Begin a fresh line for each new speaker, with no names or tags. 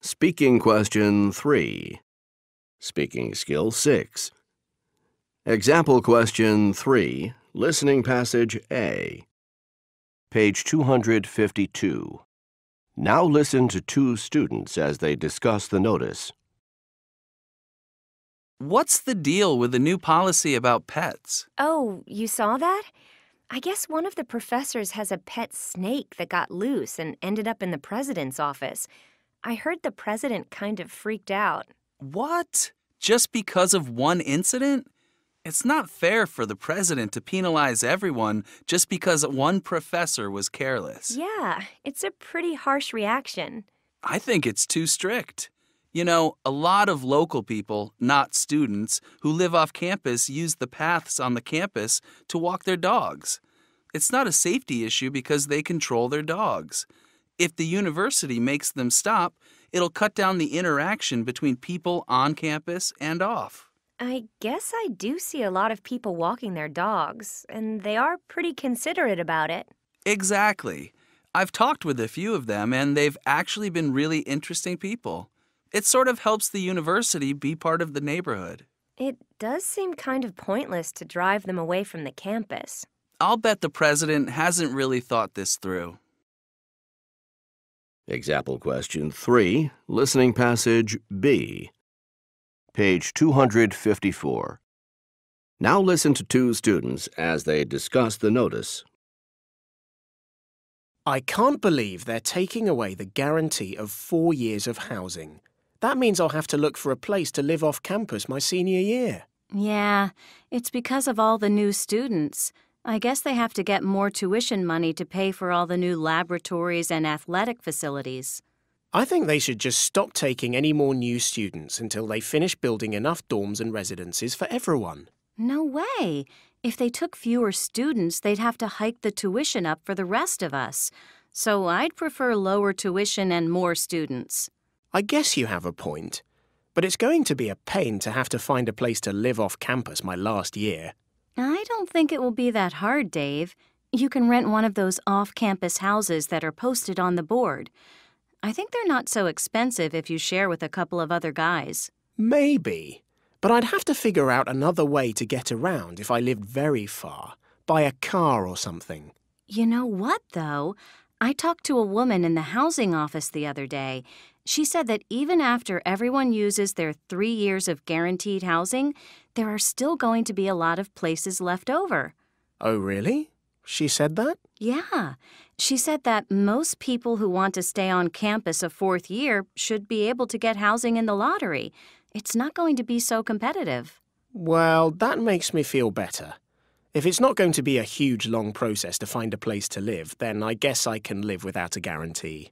Speaking question 3. Speaking skill 6. Example question 3, listening passage A. Page 252. Now listen to two students as they discuss the notice.
What's the deal with the new policy about pets?
Oh, you saw that? I guess one of the professors has a pet snake that got loose and ended up in the president's office. I heard the president kind of freaked out.
What? Just because of one incident? It's not fair for the president to penalize everyone just because one professor was careless.
Yeah, it's a pretty harsh reaction.
I think it's too strict. You know, a lot of local people, not students, who live off campus use the paths on the campus to walk their dogs. It's not a safety issue because they control their dogs. If the university makes them stop, it'll cut down the interaction between people on campus and off.
I guess I do see a lot of people walking their dogs, and they are pretty considerate about it.
Exactly. I've talked with a few of them, and they've actually been really interesting people. It sort of helps the university be part of the neighborhood.
It does seem kind of pointless to drive them away from the campus.
I'll bet the president hasn't really thought this through.
Example question 3, listening passage B. Page 254. Now listen to two students as they discuss the notice.
I can't believe they're taking away the guarantee of 4 years of housing. That means I'll have to look for a place to live off campus my senior year.
Yeah, it's because of all the new students. I guess they have to get more tuition money to pay for all the new laboratories and athletic facilities.
I think they should just stop taking any more new students until they finish building enough dorms and residences for everyone.
No way. If they took fewer students, they'd have to hike the tuition up for the rest of us. So I'd prefer lower tuition and more students.
I guess you have a point. But it's going to be a pain to have to find a place to live off campus my last year.
I don't think it will be that hard, Dave. You can rent one of those off-campus houses that are posted on the board. I think they're not so expensive if you share with a couple of other guys.
Maybe. But I'd have to figure out another way to get around if I lived very far. By a car or something.
You know what, though? I talked to a woman in the housing office the other day. She said that even after everyone uses their 3 years of guaranteed housing, there are still going to be a lot of places left over.
Oh, really? She said that?
Yeah. She said that most people who want to stay on campus a 4th year should be able to get housing in the lottery. It's not going to be so competitive.
Well, that makes me feel better. If it's not going to be a huge, long process to find a place to live, then I guess I can live without a guarantee.